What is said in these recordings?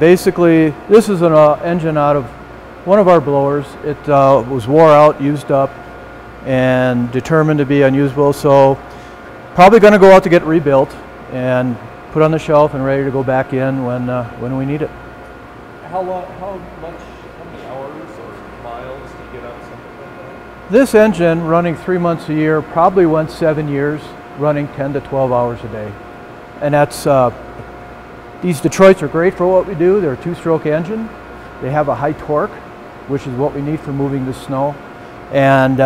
Basically, this is an engine out of one of our blowers. It was wore out, used up, and determined to be unusable, so probably going to go out to get rebuilt and put on the shelf and ready to go back in when we need it. How many hours or miles to get up something like that? This engine, running 3 months a year, probably went 7 years, running 10 to 12 hours a day. And that's, these Detroits are great for what we do. They're a 2-stroke engine. They have a high torque, which is what we need for moving the snow. And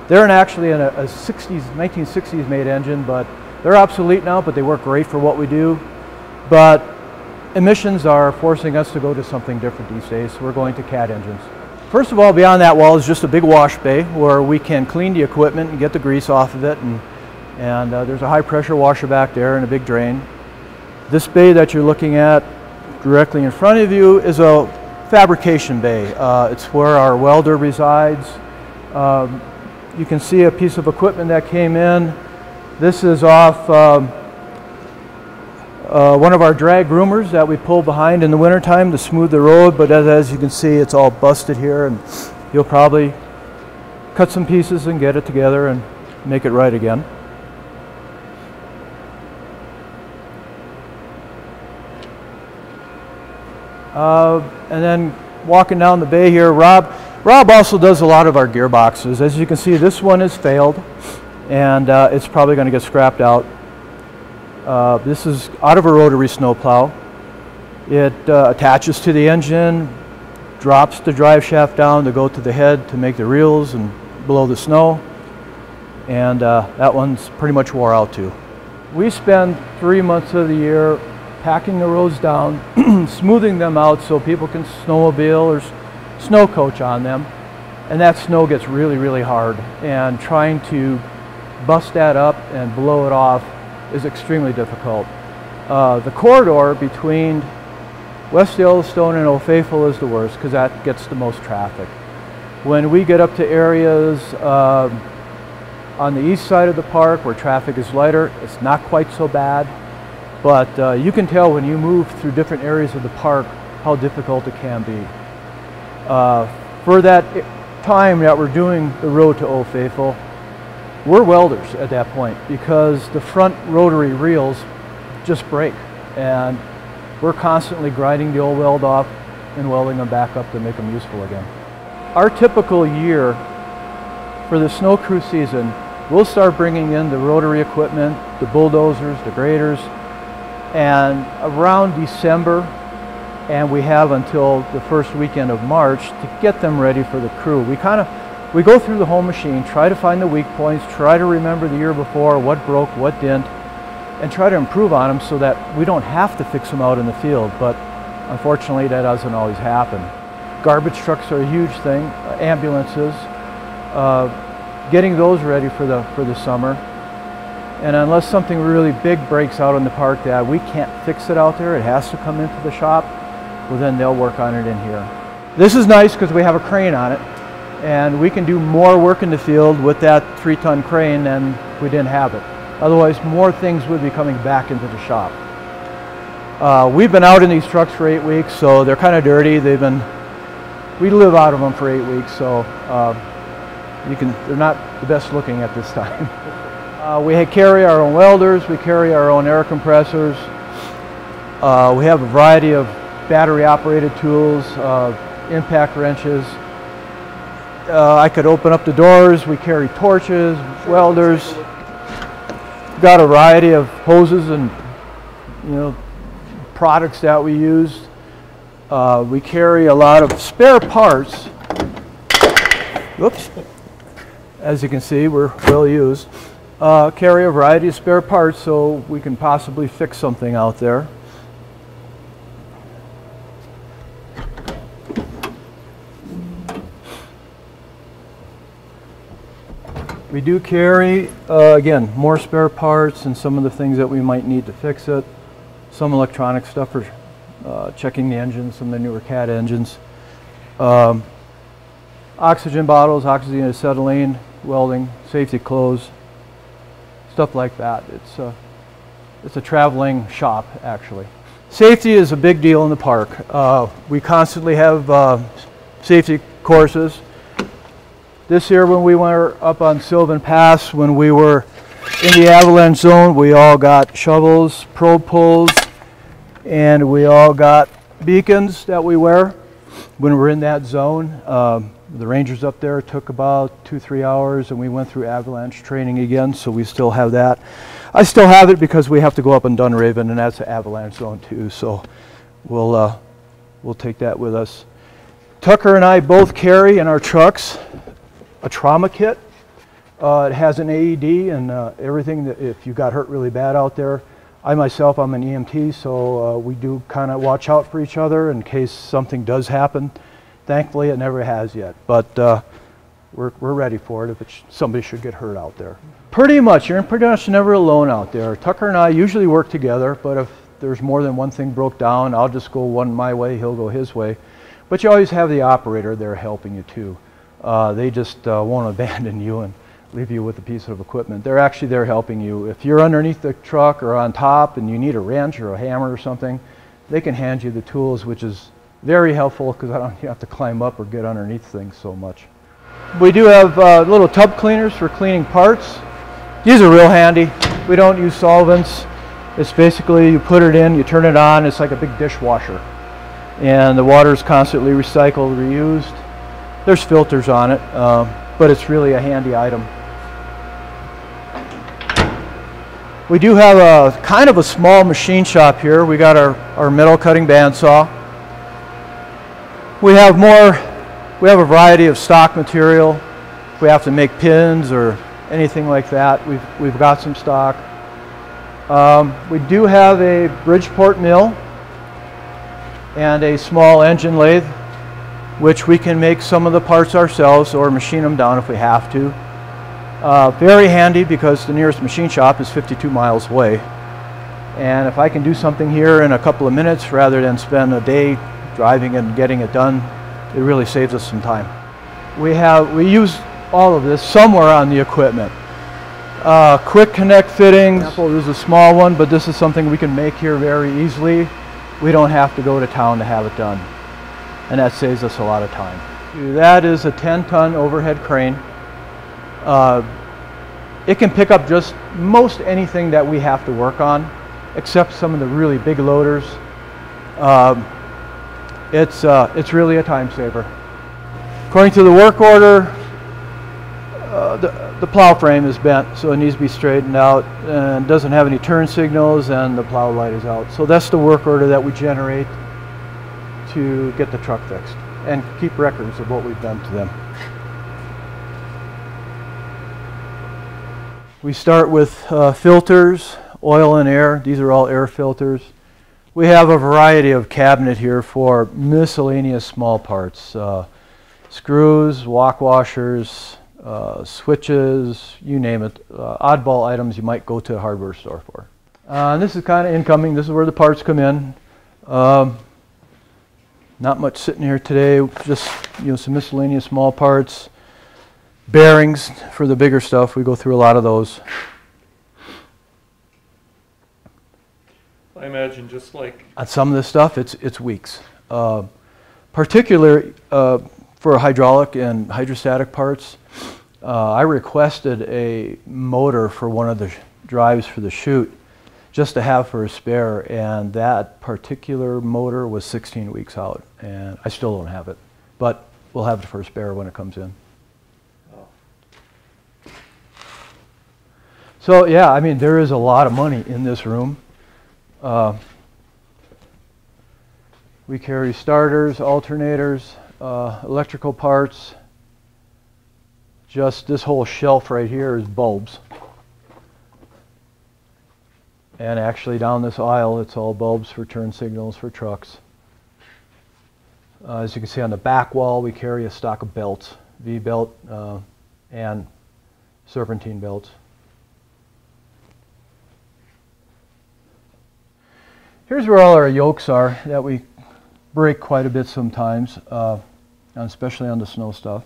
they're actually in a 1960s made engine, but they're obsolete now, but they work great for what we do. But emissions are forcing us to go to something different these days, so we're going to CAT engines. First of all, beyond that wall is just a big wash bay where we can clean the equipment and get the grease off of it, and there's a high pressure washer back there and a big drain. This bay that you're looking at directly in front of you is a fabrication bay. It's where our welder resides. You can see a piece of equipment that came in. This is off one of our drag groomers that we pull behind in the wintertime to smooth the road, but as you can see, it's all busted here, and you'll probably cut some pieces and get it together and make it right again. And then walking down the bay here, Rob also does a lot of our gearboxes. As you can see, this one has failed, and it's probably going to get scrapped out. This is out of a rotary snowplow. It attaches to the engine, drops the drive shaft down to go to the head to make the reels and blow the snow, and that one's pretty much wore out too. We spend 3 months of the year packing the roads down, smoothing them out so people can snowmobile or snow coach on them, and that snow gets really, really hard, and trying to bust that up and blow it off is extremely difficult. The corridor between West Yellowstone and Old Faithful is the worst because that gets the most traffic. When we get up to areas on the east side of the park where traffic is lighter, it's not quite so bad, but you can tell when you move through different areas of the park how difficult it can be. For that time that we're doing the road to Old Faithful, we're welders at that point because the front rotary reels just break, and we're constantly grinding the old weld off and welding them back up to make them useful again. Our typical year for the snow crew season, we'll start bringing in the rotary equipment, the bulldozers, the graders, and around December, and we have until the first weekend of March to get them ready for the crew. We go through the whole machine, try to find the weak points, try to remember the year before, what broke, what didn't, and try to improve on them so that we don't have to fix them out in the field, but unfortunately that doesn't always happen. Garbage trucks are a huge thing, ambulances, getting those ready for the summer. And unless something really big breaks out in the park that we can't fix it out there, it has to come into the shop, well then they'll work on it in here. This is nice because we have a crane on it, and we can do more work in the field with that 3-ton crane than if we didn't have it. Otherwise, more things would be coming back into the shop. We've been out in these trucks for 8 weeks, so they're kind of dirty. We live out of them for 8 weeks, so they're not the best looking at this time. We carry our own welders, we carry our own air compressors. We have a variety of battery operated tools, impact wrenches. I could open up the doors. We carry torches, welders. We've got a variety of hoses and products that we use. We carry a lot of spare parts. Whoops. As you can see, we're well used. Carry a variety of spare parts so we can possibly fix something out there. We do carry, again, more spare parts and some of the things that we might need to fix it. Some electronic stuff for checking the engines, some of the newer CAT engines. Oxygen bottles, oxygen acetylene, welding, safety clothes, stuff like that. It's a traveling shop, actually. Safety is a big deal in the park. We constantly have safety courses. This year when we were up on Sylvan Pass, when we were in the avalanche zone, we all got shovels, probe poles, and we all got beacons that we wear when we're in that zone. The rangers up there took about 2-3 hours, and we went through avalanche training again, so we still have that. I still have it because we have to go up in Dunraven, and that's an avalanche zone too, so we'll take that with us. Tucker and I both carry in our trucks a trauma kit. It has an AED and everything that if you got hurt really bad out there. I'm an EMT, so we do kind of watch out for each other in case something does happen. Thankfully, it never has yet, but we're ready for it if somebody should get hurt out there. Pretty much, you're pretty much never alone out there. Tucker and I usually work together, but if there's more than one thing broke down, I'll just go one my way, he'll go his way. But you always have the operator there helping you too. They just won't abandon you and leave you with a piece of equipment. They're actually there helping you. If you're underneath the truck or on top and you need a wrench or a hammer or something, they can hand you the tools, which is very helpful because I don't have to climb up or get underneath things so much. We do have little tub cleaners for cleaning parts. These are real handy. We don't use solvents. It's basically you put it in, you turn it on, it's like a big dishwasher. And the water is constantly recycled, reused. There's filters on it, but it's really a handy item. We do have a kind of a small machine shop here. We got our metal cutting bandsaw. We have a variety of stock material. If we have to make pins or anything like that, we've got some stock. We do have a Bridgeport mill and a small engine lathe, which we can make some of the parts ourselves or machine them down if we have to. Very handy because the nearest machine shop is 52 miles away. And if I can do something here in a couple of minutes rather than spend a day driving and getting it done, it really saves us some time. We use all of this somewhere on the equipment. Quick connect fittings. This is a small one, but this is something we can make here very easily. We don't have to go to town to have it done. And that saves us a lot of time. That is a 10-ton overhead crane. It can pick up just most anything that we have to work on, except some of the really big loaders. It's really a time saver. According to the work order, the plow frame is bent, so it needs to be straightened out and doesn't have any turn signals, and the plow light is out. So that's the work order that we generate to get the truck fixed and keep records of what we've done to them. We start with filters, oil and air. These are all air filters. We have a variety of cabinet here for miscellaneous small parts. Screws, walk washers, switches, you name it. Oddball items you might go to a hardware store for. This is kind of incoming. This is where the parts come in. Not much sitting here today, just some miscellaneous small parts. Bearings for the bigger stuff, we go through a lot of those. I imagine just like... On some of this stuff, it's weeks. Particularly for hydraulic and hydrostatic parts, I requested a motor for one of the drives for the chute just to have for a spare, and that particular motor was 16 weeks out, and I still don't have it, but we'll have it for a spare when it comes in. So yeah, I mean, there is a lot of money in this room. We carry starters, alternators, electrical parts. Just this whole shelf right here is bulbs. And actually down this aisle, it's all bulbs for turn signals for trucks. As you can see on the back wall, we carry a stock of belts, V-belt and serpentine belts. Here's where all our yokes are that we break quite a bit sometimes, especially on the snow stuff.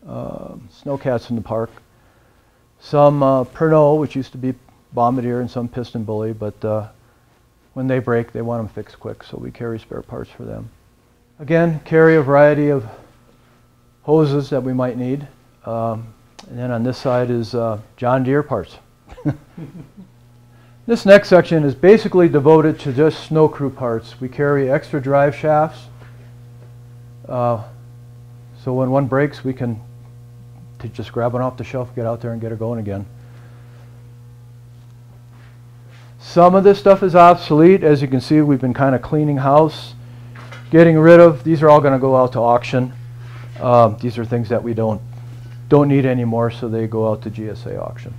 Snowcats in the park. Some Pernod, which used to be bombardier, and some piston bully, but when they break, they want them fixed quick, so we carry spare parts for them. Again, carry a variety of hoses that we might need. And then on this side is John Deere parts. This next section is basically devoted to just snow crew parts. We carry extra drive shafts. So when one breaks, we can just grab one off the shelf, get out there and get it going again. Some of this stuff is obsolete. As you can see, we've been kind of cleaning house, getting rid of. These are all going to go out to auction. These are things that we don't need anymore, so they go out to GSA auction.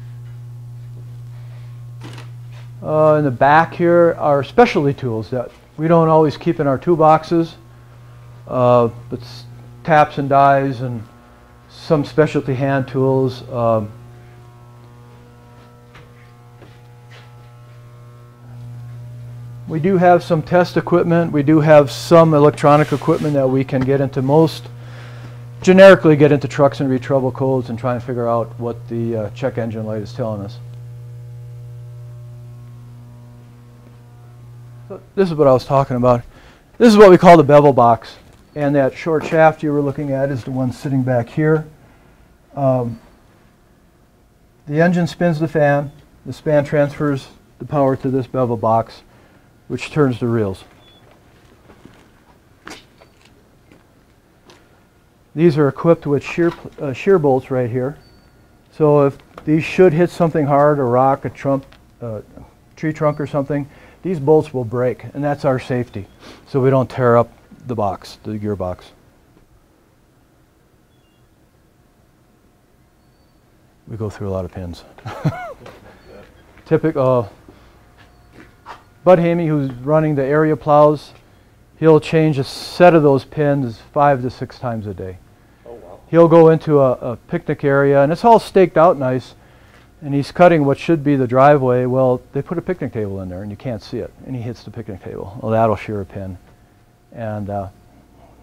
In the back here are specialty tools that we don't always keep in our toolboxes, but taps and dies and some specialty hand tools. We do have some test equipment. We do have some electronic equipment that we can get into generically get into trucks and read trouble codes and try and figure out what the check engine light is telling us. So this is what I was talking about. This is what we call the bevel box. And that short shaft you were looking at is the one sitting back here. The engine spins the fan. The fan transfers the power to this bevel box, which turns the reels. These are equipped with shear bolts right here. So if these should hit something hard, a rock, a tree trunk or something, these bolts will break, and that's our safety, so we don't tear up the box, the gearbox. We go through a lot of pins. Typical. Bud Hamey, who's running the area plows, he'll change a set of those pins 5 to 6 times a day. Oh, wow. He'll go into a picnic area, and it's all staked out nice, and he's cutting what should be the driveway. Well, they put a picnic table in there, and you can't see it, and he hits the picnic table. Well, that'll shear a pin, and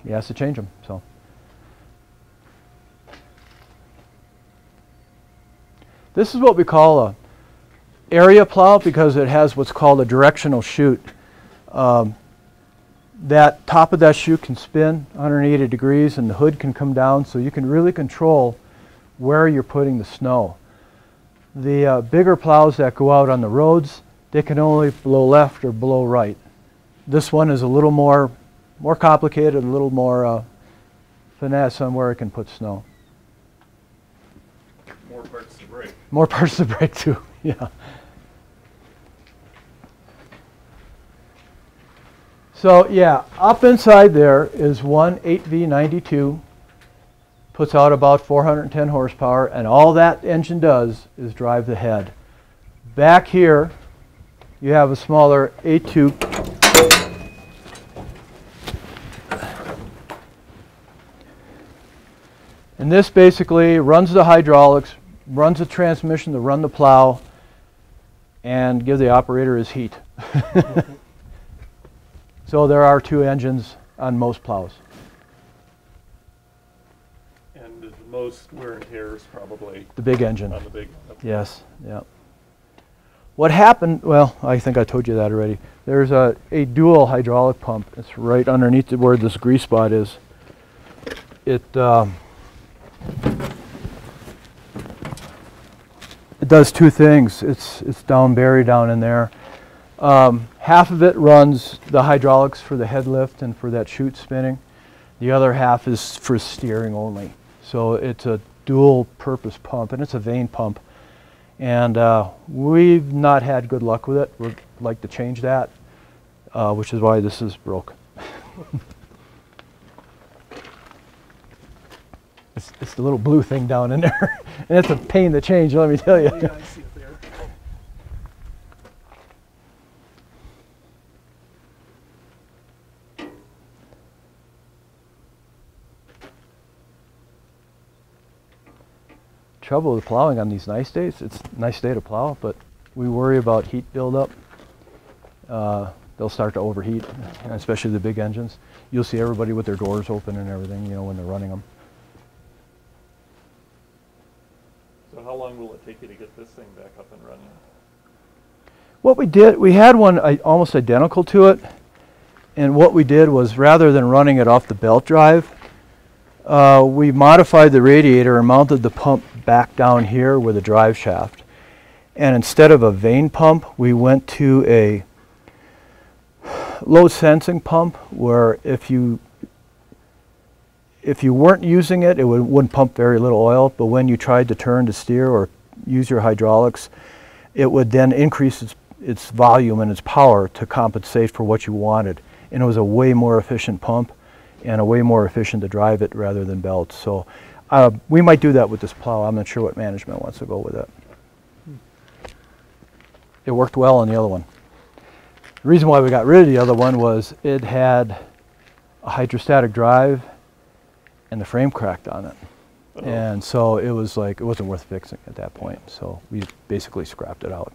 he has to change them. So, this is what we call a area plow because it has what's called a directional chute. That top of that chute can spin 180 degrees and the hood can come down, so you can really control where you're putting the snow. The bigger plows that go out on the roads, they can only blow left or blow right. This one is a little more complicated, a little more finesse on where it can put snow. More parts to break. More parts to break too, yeah. So yeah, up inside there is one 8V92, puts out about 410 horsepower, and all that engine does is drive the head. Back here, you have a smaller A2. And this basically runs the hydraulics, runs the transmission to run the plow, and give the operator his heat. So there are 2 engines on most plows. And the most wear and tear is probably The big engine. on the big one. Yes, yeah. What happened, well, I think I told you that already. There's a dual hydraulic pump. It's right underneath where this grease spot is. It does 2 things. It's buried down in there. Half of it runs the hydraulics for the head lift and for that chute spinning. The other half is for steering only. So it's a dual purpose pump, and it's a vane pump. And we've not had good luck with it. We'd like to change that, which is why this is broke. It's the little blue thing down in there. And it's a pain to change, let me tell you. Oh, yeah, I see it there. Trouble with plowing on these nice days, it's a nice day to plow, but we worry about heat buildup. They'll start to overheat, especially the big engines. You'll see everybody with their doors open and everything, you know, when they're running them. So how long will it take you to get this thing back up and running? What we did, we had one almost identical to it, and what we did was, rather than running it off the belt drive, we modified the radiator and mounted the pump back down here with a drive shaft. And instead of a vane pump, we went to a low sensing pump, where if you weren't using it, it wouldn't pump very little oil, but when you tried to turn to steer or use your hydraulics, it would then increase its volume and its power to compensate for what you wanted. And it was a way more efficient pump and a way more efficient to drive it rather than belts. So we might do that with this plow. I'm not sure what management wants to go with it. It worked well on the other one. The reason why we got rid of the other one was it had a hydrostatic drive and the frame cracked on it. And so it was like, it wasn't worth fixing at that point. So we basically scrapped it out.